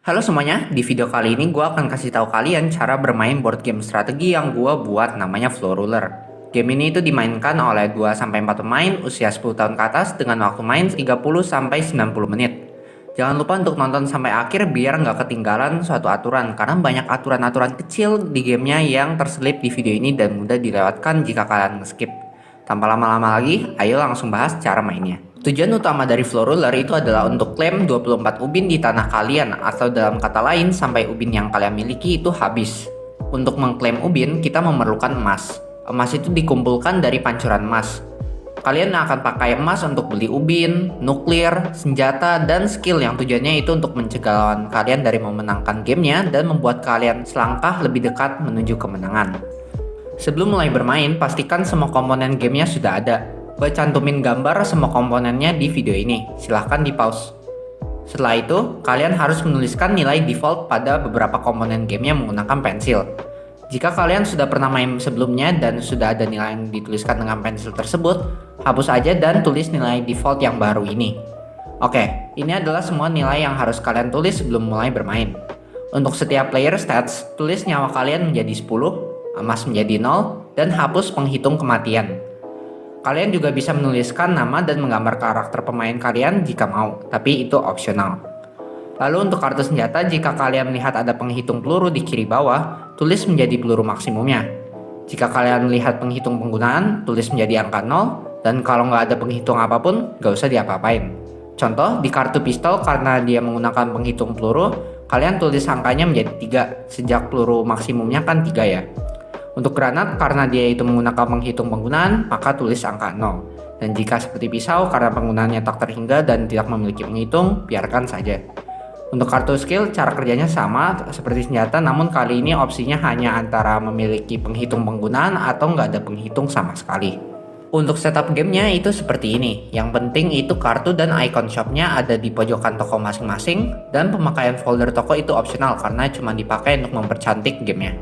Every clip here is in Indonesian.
Halo semuanya, di video kali ini gue akan kasih tahu kalian cara bermain board game strategi yang gue buat namanya Flow Ruler. Game ini itu dimainkan oleh 2-4 pemain usia 10 tahun ke atas dengan waktu main 30-90 menit. Jangan lupa untuk nonton sampai akhir biar nggak ketinggalan suatu aturan, karena banyak aturan-aturan kecil di gamenya yang terselip di video ini dan mudah dilewatkan jika kalian skip. Tanpa lama-lama lagi, ayo langsung bahas cara mainnya. Tujuan utama dari Flow Ruler itu adalah untuk klaim 24 ubin di tanah kalian, atau dalam kata lain sampai ubin yang kalian miliki itu habis. Untuk mengklaim ubin, kita memerlukan emas. Emas itu dikumpulkan dari pancuran emas. Kalian akan pakai emas untuk beli ubin, nuklir, senjata, dan skill yang tujuannya itu untuk mencegah lawan kalian dari memenangkan gamenya dan membuat kalian selangkah lebih dekat menuju kemenangan. Sebelum mulai bermain, pastikan semua komponen gamenya sudah ada. Gue cantumin gambar semua komponennya di video ini, silahkan di pause. Setelah itu, kalian harus menuliskan nilai default pada beberapa komponen gamenya menggunakan pensil. Jika kalian sudah pernah main sebelumnya dan sudah ada nilai yang dituliskan dengan pensil tersebut, hapus aja dan tulis nilai default yang baru ini. Oke, ini adalah semua nilai yang harus kalian tulis sebelum mulai bermain. Untuk setiap player stats, tulis nyawa kalian menjadi 10, emas menjadi 0, dan hapus penghitung kematian. Kalian juga bisa menuliskan nama dan menggambar karakter pemain kalian jika mau, tapi itu opsional. Lalu untuk kartu senjata, jika kalian melihat ada penghitung peluru di kiri bawah, tulis menjadi peluru maksimumnya. Jika kalian melihat penghitung penggunaan, tulis menjadi angka 0, dan kalau nggak ada penghitung apapun, nggak usah diapa-apain. Contoh, di kartu pistol karena dia menggunakan penghitung peluru, kalian tulis angkanya menjadi 3, sejak peluru maksimumnya kan 3 ya. Untuk granat, karena dia itu menggunakan penghitung penggunaan, maka tulis angka 0. Dan jika seperti pisau, karena penggunaannya tak terhingga dan tidak memiliki penghitung, biarkan saja. Untuk kartu skill, cara kerjanya sama seperti senjata, namun kali ini opsinya hanya antara memiliki penghitung penggunaan atau nggak ada penghitung sama sekali. Untuk setup gamenya itu seperti ini. Yang penting itu kartu dan icon shopnya ada di pojokan toko masing-masing, dan pemakaian folder toko itu opsional karena cuma dipakai untuk mempercantik gamenya.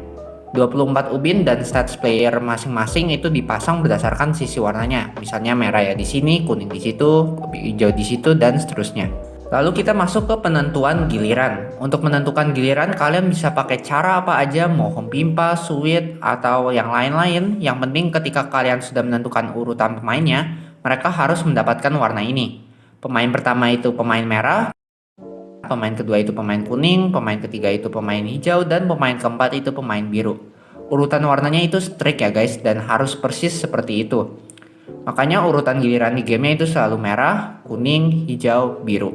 24 ubin dan stats player masing-masing itu dipasang berdasarkan sisi warnanya. Misalnya merah ya di sini, kuning di situ, hijau di situ, dan seterusnya. Lalu kita masuk ke penentuan giliran. Untuk menentukan giliran, kalian bisa pakai cara apa aja, mau home pimpa, suite, atau yang lain-lain. Yang penting ketika kalian sudah menentukan urutan pemainnya, mereka harus mendapatkan warna ini. Pemain pertama itu pemain merah, pemain kedua itu pemain kuning, pemain ketiga itu pemain hijau, dan pemain keempat itu pemain biru. Urutan warnanya itu strict ya guys, dan harus persis seperti itu. Makanya urutan giliran di gamenya itu selalu merah, kuning, hijau, biru.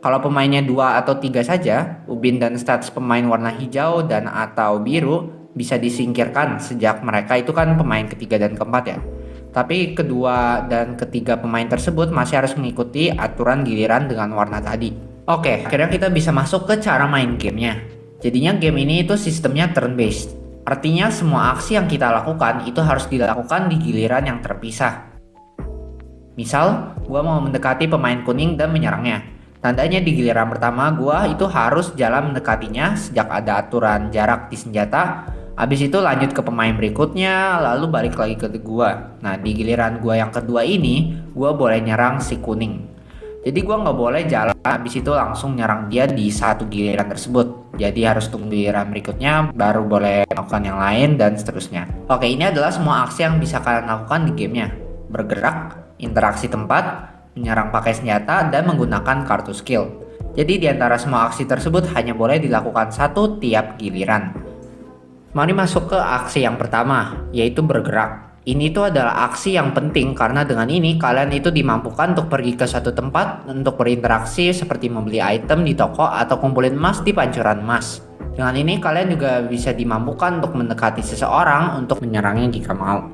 Kalau pemainnya 2 atau 3 saja, ubin dan stats pemain warna hijau dan atau biru bisa disingkirkan sejak mereka itu kan pemain ketiga dan keempat ya. Tapi kedua dan ketiga pemain tersebut masih harus mengikuti aturan giliran dengan warna tadi. Oke, akhirnya kita bisa masuk ke cara main gamenya. Jadinya game ini itu sistemnya turn based. Artinya semua aksi yang kita lakukan itu harus dilakukan di giliran yang terpisah. Misal, gua mau mendekati pemain kuning dan menyerangnya. Tandanya di giliran pertama gua itu harus jalan mendekatinya sejak ada aturan jarak di senjata. Habis itu lanjut ke pemain berikutnya, lalu balik lagi ke gua. Nah, di giliran gua yang kedua ini, gua boleh nyerang si kuning. Jadi gue nggak boleh jalan habis itu langsung nyerang dia di satu giliran tersebut. Jadi harus tunggu giliran berikutnya baru boleh melakukan yang lain dan seterusnya. Oke, ini adalah semua aksi yang bisa kalian lakukan di gamenya. Bergerak, interaksi tempat, menyerang pakai senjata, dan menggunakan kartu skill. Jadi di antara semua aksi tersebut hanya boleh dilakukan satu tiap giliran. Mari masuk ke aksi yang pertama, yaitu bergerak. Ini tuh adalah aksi yang penting karena dengan ini kalian itu dimampukan untuk pergi ke suatu tempat untuk berinteraksi seperti membeli item di toko atau kumpulin emas di pancuran emas. Dengan ini kalian juga bisa dimampukan untuk mendekati seseorang untuk menyerangnya jika mau.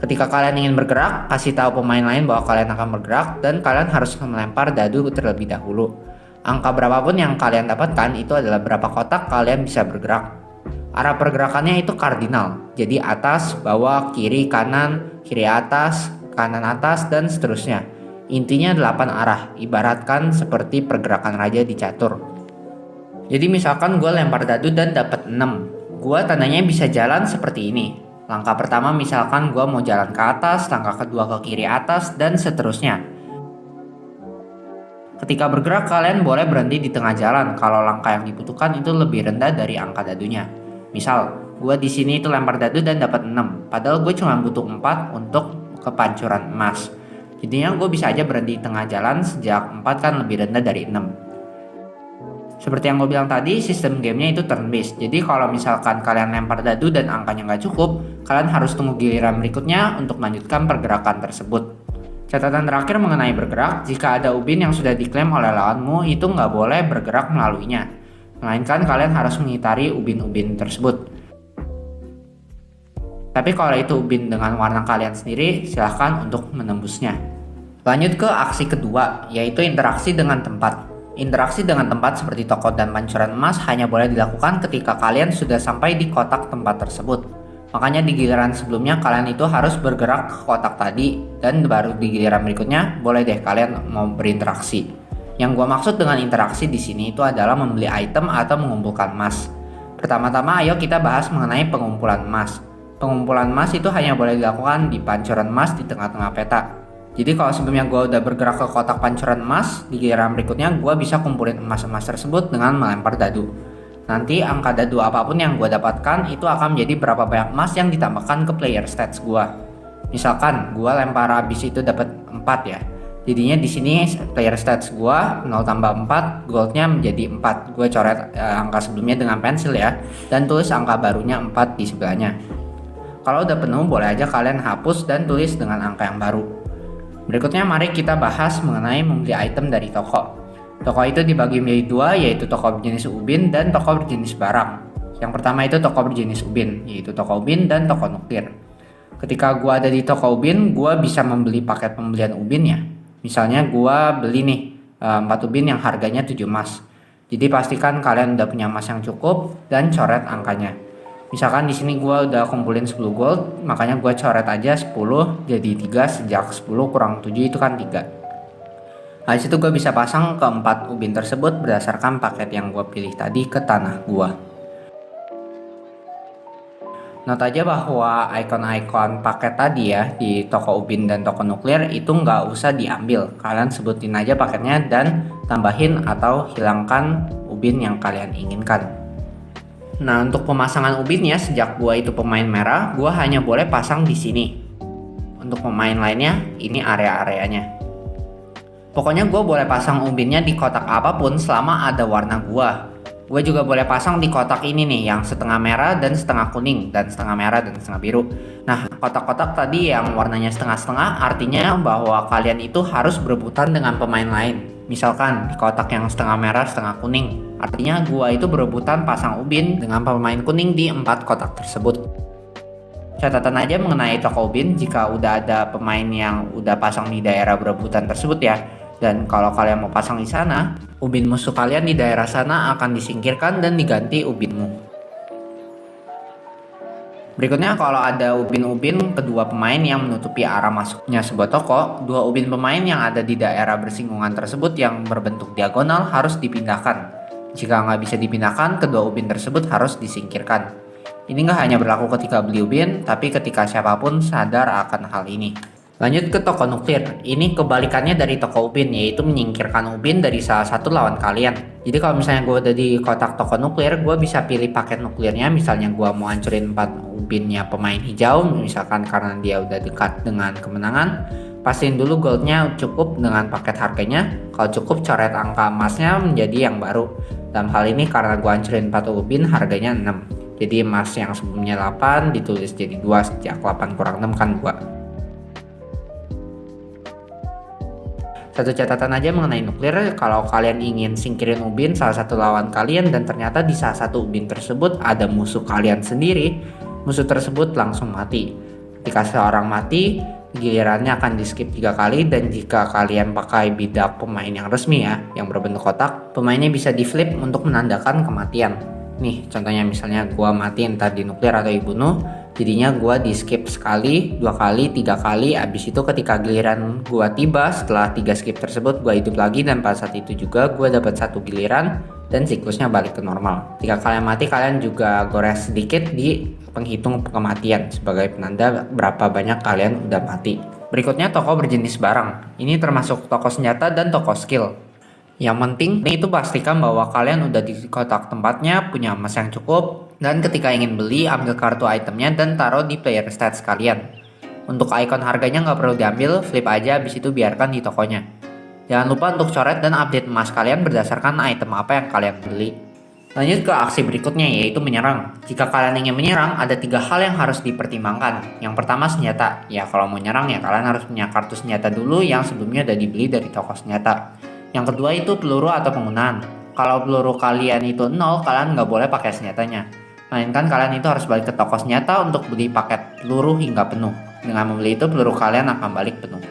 Ketika kalian ingin bergerak, kasih tahu pemain lain bahwa kalian akan bergerak dan kalian harus melempar dadu terlebih dahulu. Angka berapapun yang kalian dapatkan itu adalah berapa kotak kalian bisa bergerak. Arah pergerakannya itu kardinal, jadi atas, bawah, kiri, kanan, kiri atas, kanan atas, dan seterusnya. Intinya 8 arah, ibaratkan seperti pergerakan raja di catur. Jadi misalkan gue lempar dadu dan dapat 6, gue tandanya bisa jalan seperti ini. Langkah pertama misalkan gue mau jalan ke atas, langkah kedua ke kiri atas, dan seterusnya. Ketika bergerak, kalian boleh berhenti di tengah jalan kalau langkah yang dibutuhkan itu lebih rendah dari angka dadunya. Misal, gue di sini itu lempar dadu dan dapat 6, padahal gue cuma butuh 4 untuk kepancuran emas. Jadinya gue bisa aja berhenti di tengah jalan sejak 4 kan lebih rendah dari 6. Seperti yang gue bilang tadi, sistem gamenya itu turn based. Jadi kalau misalkan kalian lempar dadu dan angkanya nggak cukup, kalian harus tunggu giliran berikutnya untuk melanjutkan pergerakan tersebut. Catatan terakhir mengenai bergerak, jika ada ubin yang sudah diklaim oleh lawanmu, itu nggak boleh bergerak melaluinya. Melainkan kalian harus mengitari ubin-ubin tersebut. Tapi kalau itu ubin dengan warna kalian sendiri, silahkan untuk menembusnya. Lanjut ke aksi kedua, yaitu interaksi dengan tempat. Interaksi dengan tempat seperti toko dan pancuran emas hanya boleh dilakukan ketika kalian sudah sampai di kotak tempat tersebut. Makanya di giliran sebelumnya kalian itu harus bergerak ke kotak tadi, dan baru di giliran berikutnya boleh deh kalian mau berinteraksi. Yang gua maksud dengan interaksi di sini itu adalah membeli item atau mengumpulkan emas. Pertama-tama ayo kita bahas mengenai pengumpulan emas. Pengumpulan emas itu hanya boleh dilakukan di pancuran emas di tengah-tengah peta. Jadi kalau sebelumnya gua udah bergerak ke kotak pancuran emas, di giliran berikutnya gua bisa kumpulin emas-emas tersebut dengan melempar dadu. Nanti angka dadu apapun yang gue dapatkan itu akan menjadi berapa banyak emas yang ditambahkan ke player stats gue. Misalkan gue lempar habis itu dapat 4 ya. Jadinya di sini player stats gue 0 tambah 4, goldnya menjadi 4. Gue coret angka sebelumnya dengan pensil ya, dan tulis angka barunya 4 di sebelahnya. Kalau udah penuh boleh aja kalian hapus dan tulis dengan angka yang baru. Berikutnya mari kita bahas mengenai membeli item dari toko. Toko itu dibagi menjadi dua, yaitu toko berjenis ubin dan toko berjenis barang. Yang pertama itu toko berjenis ubin, yaitu toko ubin dan toko nuklir. Ketika gua ada di toko ubin, gua bisa membeli paket pembelian ubinnya. Misalnya gua beli nih 4 ubin yang harganya 7 emas. Jadi pastikan kalian udah punya emas yang cukup dan coret angkanya. Misalkan di sini gua udah kumpulin 10 gold, makanya gua coret aja 10 jadi 3, sejak 10 kurang 7 itu kan 3. Habis itu gue bisa pasang ke 4 ubin tersebut berdasarkan paket yang gue pilih tadi ke tanah gue. Note aja bahwa icon-icon paket tadi ya di toko ubin dan toko nuklir itu nggak usah diambil. Kalian sebutin aja paketnya dan tambahin atau hilangkan ubin yang kalian inginkan. Nah, untuk pemasangan ubinnya, sejak gue itu pemain merah, gue hanya boleh pasang di sini. Untuk pemain lainnya, ini area-areanya. Pokoknya gue boleh pasang ubinnya di kotak apapun selama ada warna gue. Gue juga boleh pasang di kotak ini nih, yang setengah merah dan setengah kuning, dan setengah merah dan setengah biru. Nah, kotak-kotak tadi yang warnanya setengah-setengah artinya bahwa kalian itu harus berebutan dengan pemain lain. Misalkan di kotak yang setengah merah, setengah kuning, artinya gue itu berebutan pasang ubin dengan pemain kuning di 4 kotak tersebut. Catatan aja mengenai toko ubin, jika udah ada pemain yang udah pasang di daerah berebutan tersebut ya. Dan kalau kalian mau pasang di sana, ubin musuh kalian di daerah sana akan disingkirkan dan diganti ubinmu. Berikutnya kalau ada ubin-ubin kedua pemain yang menutupi arah masuknya sebuah toko, dua ubin pemain yang ada di daerah bersinggungan tersebut yang berbentuk diagonal harus dipindahkan. Jika nggak bisa dipindahkan, kedua ubin tersebut harus disingkirkan. Ini nggak hanya berlaku ketika beli ubin, tapi ketika siapapun sadar akan hal ini. Lanjut ke toko nuklir. Ini kebalikannya dari toko ubin, yaitu menyingkirkan ubin dari salah satu lawan kalian. Jadi kalau misalnya gue udah di kotak toko nuklir, gue bisa pilih paket nuklirnya. Misalnya gue mau hancurin 4 ubinnya pemain hijau, misalkan karena dia udah dekat dengan kemenangan. Pastiin dulu goldnya cukup dengan paket harganya. Kalau cukup, coret angka emasnya menjadi yang baru. Dalam hal ini karena gue hancurin 4 ubin, harganya 6. Jadi emas yang sebelumnya 8 ditulis jadi 2, sejak 8 kurang 6 kan 2. Satu catatan aja mengenai nuklir, kalau kalian ingin singkirin ubin salah satu lawan kalian dan ternyata di salah satu ubin tersebut ada musuh kalian sendiri, musuh tersebut langsung mati. Ketika seorang mati, gilirannya akan di skip 3 kali, dan jika kalian pakai bidak pemain yang resmi ya, yang berbentuk kotak, pemainnya bisa di flip untuk menandakan kematian. Nih contohnya, misalnya gua mati entah di nuklir atau dibunuh, jadinya gua di skip sekali, 2 kali, 3 kali. Abis itu ketika giliran gua tiba, setelah 3 skip tersebut gua hidup lagi, dan pada saat itu juga gua dapat 1 giliran dan siklusnya balik ke normal. Jika kalian mati, kalian juga gores sedikit di penghitung kematian sebagai penanda berapa banyak kalian udah mati. Berikutnya toko berjenis barang. Ini termasuk toko senjata dan toko skill. Yang penting itu pastikan bahwa kalian udah di kotak tempatnya, punya emas yang cukup, dan ketika ingin beli, ambil kartu itemnya dan taruh di player stats kalian. Untuk icon harganya nggak perlu diambil, flip aja habis itu biarkan di tokonya. Jangan lupa untuk coret dan update emas kalian berdasarkan item apa yang kalian beli. Lanjut ke aksi berikutnya, yaitu menyerang. Jika kalian ingin menyerang, ada 3 hal yang harus dipertimbangkan. Yang pertama senjata. Ya kalau mau nyerang ya kalian harus punya kartu senjata dulu yang sebelumnya udah dibeli dari toko senjata. Yang kedua itu peluru atau penggunaan. Kalau peluru kalian itu 0, kalian nggak boleh pakai senjatanya. Melainkan kalian itu harus balik ke toko senjata untuk beli paket peluru hingga penuh. Dengan membeli itu peluru kalian akan balik penuh.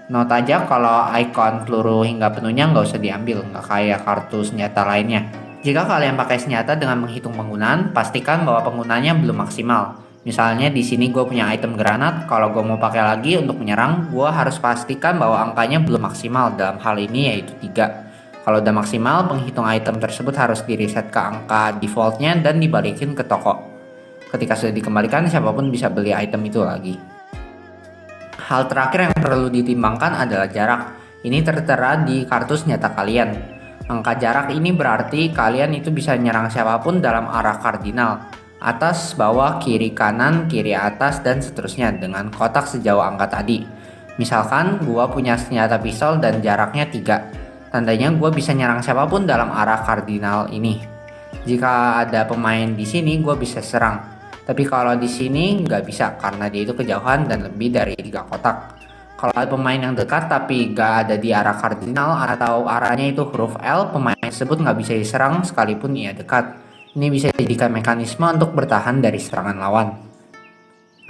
Note aja kalau icon peluru hingga penuhnya nggak usah diambil, nggak kayak kartu senjata lainnya. Jika kalian pakai senjata dengan menghitung penggunaan, pastikan bahwa penggunaannya belum maksimal. Misalnya di sini gue punya item granat, kalau gue mau pakai lagi untuk menyerang, gue harus pastikan bahwa angkanya belum maksimal, dalam hal ini yaitu 3. Kalau udah maksimal, penghitung item tersebut harus di-reset ke angka defaultnya dan dibalikin ke toko. Ketika sudah dikembalikan, siapapun bisa beli item itu lagi. Hal terakhir yang perlu ditimbangkan adalah jarak. Ini tertera di kartu senjata kalian. Angka jarak ini berarti kalian itu bisa nyerang siapapun dalam arah kardinal. Atas, bawah, kiri, kanan, kiri, atas, dan seterusnya dengan kotak sejauh angka tadi. Misalkan gua punya senjata pistol dan jaraknya 3. Tandanya gua bisa nyerang siapapun dalam arah kardinal ini. Jika ada pemain di sini, gua bisa serang. Tapi kalau di sini nggak bisa karena dia itu kejauhan dan lebih dari 3 kotak. Kalau ada pemain yang dekat tapi nggak ada di arah kardinal atau arahnya itu huruf L, pemain tersebut nggak bisa diserang sekalipun ia dekat. Ini bisa dijadikan mekanisme untuk bertahan dari serangan lawan.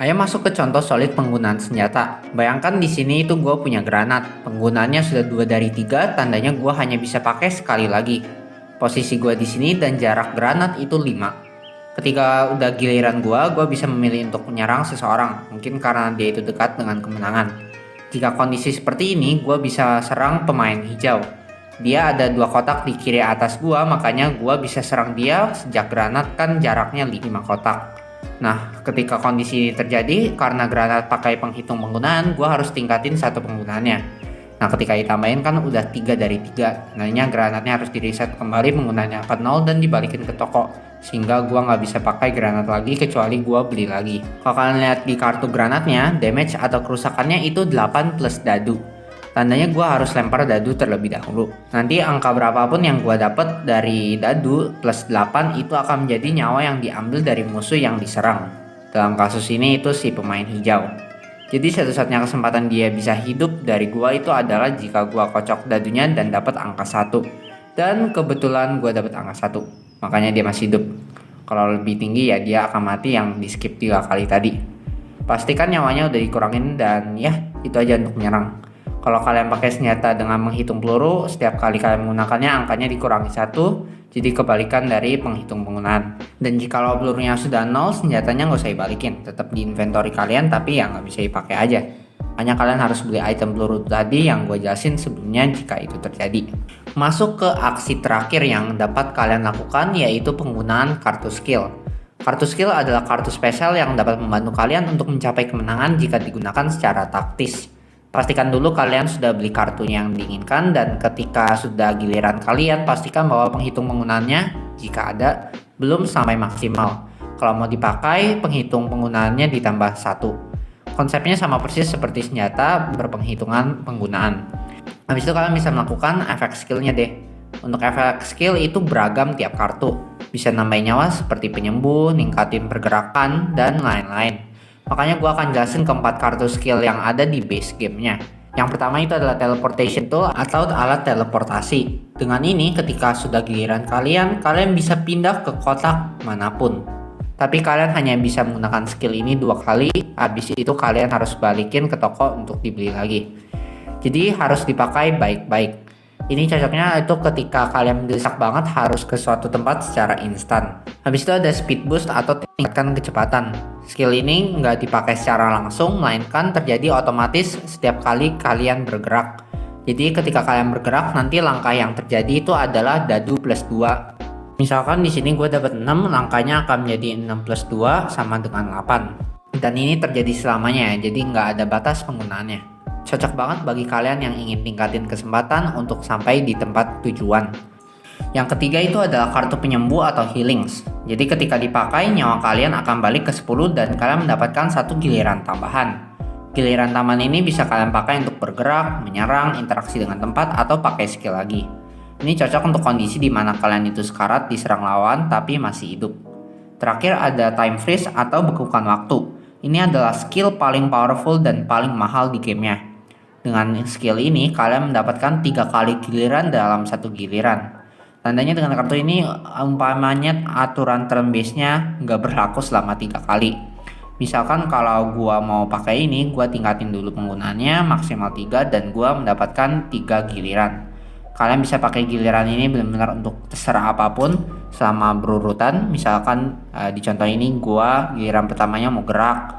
Ayo masuk ke contoh solid penggunaan senjata. Bayangkan di sini itu gue punya granat. Penggunaannya sudah 2 dari 3, tandanya gue hanya bisa pakai sekali lagi. Posisi gue di sini dan jarak granat itu 5. Ketika udah giliran gue bisa memilih untuk menyerang seseorang. Mungkin karena dia itu dekat dengan kemenangan. Jika kondisi seperti ini, gue bisa serang pemain hijau. Dia ada 2 kotak di kiri atas gue, makanya gue bisa serang dia sejak granat kan jaraknya 5 kotak. Nah, ketika kondisi ini terjadi, karena granat pakai penghitung penggunaan, gue harus tingkatin 1 penggunaannya. Nah, ketika ditambahin kan udah 3 dari 3. Nantinya granatnya harus di reset kembali penggunaannya ke 0 dan dibalikin ke toko. Sehingga gua nggak bisa pakai granat lagi kecuali gua beli lagi. Kalau kalian lihat di kartu granatnya, damage atau kerusakannya itu 8 plus dadu. Tandanya gua harus lempar dadu terlebih dahulu. Nanti angka berapapun yang gua dapat dari dadu plus 8 itu akan menjadi nyawa yang diambil dari musuh yang diserang. Dalam kasus ini itu si pemain hijau. Jadi satu-satunya kesempatan dia bisa hidup dari gua itu adalah jika gua kocok dadunya dan dapat angka 1. Dan kebetulan gua dapat angka 1. Makanya dia masih hidup. Kalau lebih tinggi ya dia akan mati yang di skip 3 kali tadi. Pastikan nyawanya udah dikurangin dan ya itu aja untuk menyerang. Kalau kalian pakai senjata dengan menghitung peluru, setiap kali kalian menggunakannya angkanya dikurangi 1, jadi kebalikan dari penghitung penggunaan. Dan jika pelurunya sudah 0, senjatanya nggak usah dibalikin, tetap di inventory kalian tapi ya nggak bisa dipakai aja. Hanya kalian harus beli item peluru tadi yang gue jelasin sebelumnya jika itu terjadi. Masuk ke aksi terakhir yang dapat kalian lakukan yaitu penggunaan kartu skill. Kartu skill adalah kartu spesial yang dapat membantu kalian untuk mencapai kemenangan jika digunakan secara taktis. Pastikan dulu kalian sudah beli kartunya yang diinginkan dan ketika sudah giliran kalian pastikan bahwa penghitung penggunaannya jika ada belum sampai maksimal. Kalau mau dipakai penghitung penggunaannya ditambah 1. Konsepnya sama persis seperti senjata berpenghitungan penggunaan. Habis itu kalian bisa melakukan efek skillnya deh. Untuk efek skill itu beragam tiap kartu. Bisa nambahin nyawa seperti penyembuh, ningkatin pergerakan, dan lain-lain. Makanya gue akan jelasin keempat kartu skill yang ada di base gamenya. Yang pertama itu adalah teleportation tool atau alat teleportasi. Dengan ini ketika sudah giliran kalian bisa pindah ke kotak manapun. Tapi kalian hanya bisa menggunakan skill ini 2 kali, habis itu kalian harus balikin ke toko untuk dibeli lagi. Jadi harus dipakai baik-baik. Ini cocoknya itu ketika kalian mendesak banget harus ke suatu tempat secara instan. Habis itu ada speed boost atau tingkatkan kecepatan. Skill ini nggak dipakai secara langsung, melainkan terjadi otomatis setiap kali kalian bergerak. Jadi ketika kalian bergerak, nanti langkah yang terjadi itu adalah dadu plus 2. Misalkan di sini gue dapat 6, langkahnya akan menjadi 6 plus 2 sama dengan 8. Dan ini terjadi selamanya ya, jadi nggak ada batas penggunaannya. Cocok banget bagi kalian yang ingin tingkatin kesempatan untuk sampai di tempat tujuan. Yang ketiga itu adalah kartu penyembuh atau healings. Jadi ketika dipakai, nyawa kalian akan balik ke 10 dan kalian mendapatkan satu giliran tambahan. Giliran tambahan ini bisa kalian pakai untuk bergerak, menyerang, interaksi dengan tempat, atau pakai skill lagi. Ini cocok untuk kondisi di mana kalian itu sekarat diserang lawan tapi masih hidup. Terakhir ada time freeze atau bekukan waktu. Ini adalah skill paling powerful dan paling mahal di gamenya. Dengan skill ini kalian mendapatkan 3 kali giliran dalam satu giliran. Tandanya dengan kartu ini umpamanya aturan turn base-nya nggak berlaku selama 3 kali. Misalkan kalau gua mau pakai ini, gua tingkatin dulu penggunaannya maksimal 3 dan gua mendapatkan 3 giliran. Kalian bisa pakai giliran ini benar-benar untuk terserah apapun selama berurutan. Misalkan di contoh ini gua giliran pertamanya mau gerak.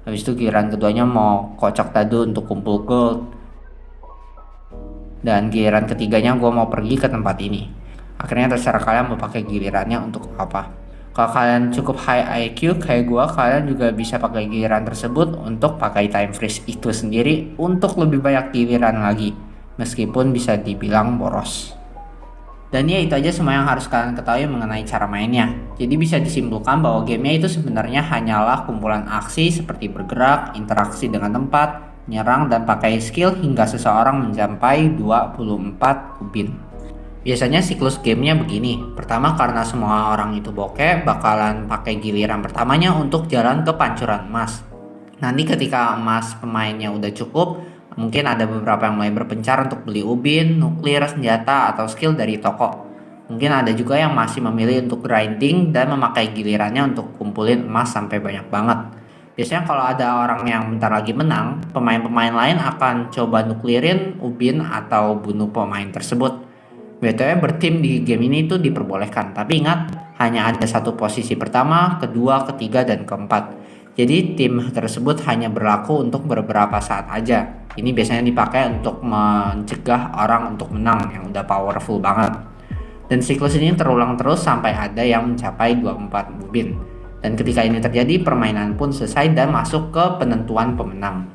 Habis itu giliran keduanya mau kocok dadu untuk kumpul gold. Dan giliran ketiganya gua mau pergi ke tempat ini. Akhirnya terserah kalian mau pakai gilirannya untuk apa. Kalau kalian cukup high IQ kayak gua, kalian juga bisa pakai giliran tersebut untuk pakai time freeze itu sendiri untuk lebih banyak giliran lagi. Meskipun bisa dibilang boros. Dan ya itu aja semua yang harus kalian ketahui mengenai cara mainnya. Jadi bisa disimpulkan bahwa gamenya itu sebenarnya hanyalah kumpulan aksi seperti bergerak, interaksi dengan tempat, nyerang, dan pakai skill hingga seseorang mencapai 24 ubin. Biasanya siklus gamenya begini. Pertama, karena semua orang itu bokeh, bakalan pakai giliran pertamanya untuk jalan ke pancuran emas. Nanti ketika emas pemainnya udah cukup, mungkin ada beberapa yang mulai berpencar untuk beli ubin, nuklir, senjata, atau skill dari toko. Mungkin ada juga yang masih memilih untuk grinding dan memakai gilirannya untuk kumpulin emas sampai banyak banget. Biasanya kalau ada orang yang bentar lagi menang, pemain-pemain lain akan coba nuklirin ubin atau bunuh pemain tersebut. BTW bertim di game ini tuh diperbolehkan, tapi ingat hanya ada satu posisi pertama, kedua, ketiga, dan keempat. Jadi tim tersebut hanya berlaku untuk beberapa saat aja. Ini biasanya dipakai untuk mencegah orang untuk menang yang udah powerful banget. Dan siklus ini terulang terus sampai ada yang mencapai 24 ubin. Dan ketika ini terjadi, permainan pun selesai dan masuk ke penentuan pemenang.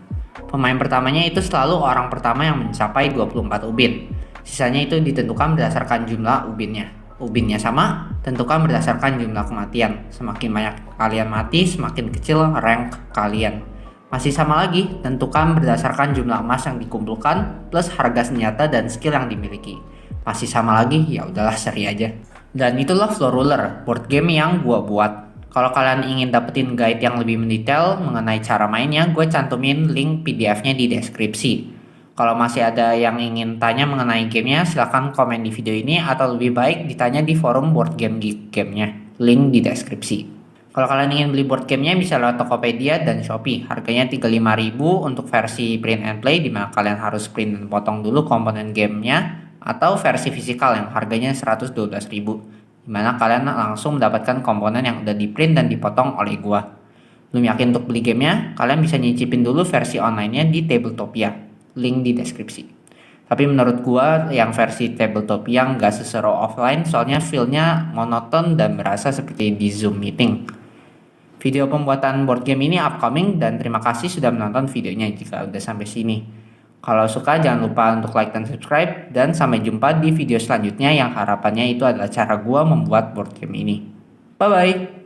Pemain pertamanya itu selalu orang pertama yang mencapai 24 ubin. Sisanya itu ditentukan berdasarkan jumlah ubinnya. Ubinnya sama, tentukan berdasarkan jumlah kematian. Semakin banyak kalian mati, semakin kecil rank kalian. Masih sama lagi, tentukan berdasarkan jumlah emas yang dikumpulkan plus harga senjata dan skill yang dimiliki. Masih sama lagi, ya udahlah seri aja. Dan itulah Floor Ruler, board game yang gua buat. Kalau kalian ingin dapetin guide yang lebih mendetail mengenai cara mainnya, gue cantumin link PDF-nya di deskripsi. Kalau masih ada yang ingin tanya mengenai gamenya, silahkan komen di video ini atau lebih baik ditanya di forum board game geek gamenya. Link di deskripsi. Kalau kalian ingin beli board gamenya bisa lewat Tokopedia dan Shopee. Harganya 35.000 untuk versi print and play di mana kalian harus print dan potong dulu komponen gamenya, atau versi fisikal yang harganya 112.000 di mana kalian langsung mendapatkan komponen yang udah di print dan dipotong oleh gua. Belum yakin untuk beli gamenya? Kalian bisa nyicipin dulu versi online-nya di Tabletopia. Link di deskripsi. Tapi menurut gua yang versi Tabletopia nggak seseru offline soalnya feel-nya monoton dan berasa seperti di Zoom meeting. Video pembuatan board game ini upcoming dan terima kasih sudah menonton videonya jika udah sampai sini. Kalau suka jangan lupa untuk like dan subscribe dan sampai jumpa di video selanjutnya yang harapannya itu adalah cara gua membuat board game ini. Bye bye.